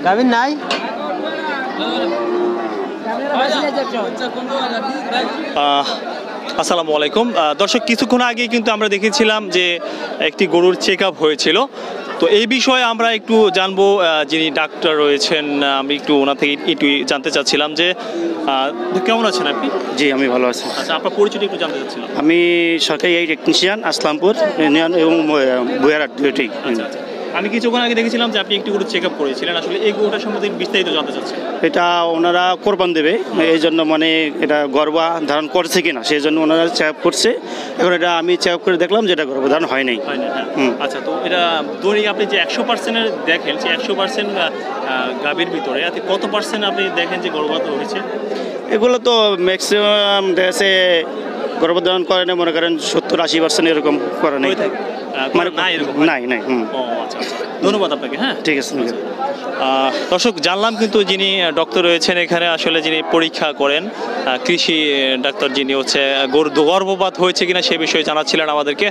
গাভিন নাই। আসসালামু আলাইকুম দর্শক, কিছুক্ষণ আগে কিন্তু আমরা দেখেছিলাম যে একটি গরুর চেক আপ হয়েছিল। তো এই বিষয়ে আমরা একটু জানবো, যিনি ডাক্তার রয়েছেন আমি একটু ওনা থেকে একটু জানতে চাচ্ছিলাম যে কেমন আছেন আপনি? জি, আমি ভালো আছি। আচ্ছা, আপনার পরিচয়টা একটু জানতে চাচ্ছিলাম। আমি সরকারি এই টেকনিশিয়ান, আসলামপুর ইউনিয়ন এবং বুয়ারাট ডিউটি। আমি কিছুক্ষণ আগে দেখেছিলাম যে আপনি একটি গরু চেক আপ করেছিলেন, আসলে এই গরুটার সম্বন্ধে বিস্তারিত জানতে চাচ্ছেন। এটা ওনারা কোরবান দেবে, এই জন্য মানে এটা গর্ভধারণ করছে কিনা সেই জন্য ওনারা চেক আপ করছে। এখন এটা আমি চেক আপ করে দেখলাম যে এটা গর্ভধারণ হয় নাই। আচ্ছা, তো এটা দৈনিক আপনি যে 100% দেখেন, যে 100% গাভীর ভিতরে কত পার্সেন্ট আপনি দেখেন যে গর্ভধারণ হয়েছে? এগুলো তো ম্যাক্সিমাম দেশে গর্ভধারণ করে না, মনে করেন 70-80% এরকম করে নাই। মানে নাই। আচ্ছা, ধন্যবাদ আপনাকে। হ্যাঁ, ঠিক আছে। দর্শক, জানলাম কিন্তু যিনি ডক্টর রয়েছেন এখানে, আসলে যিনি পরীক্ষা করেন, কৃষি ডাক্তার, যিনি হচ্ছে গরু গর্ভপাত হয়েছে কিনা সে বিষয়ে জানাচ্ছিলেন আমাদেরকে।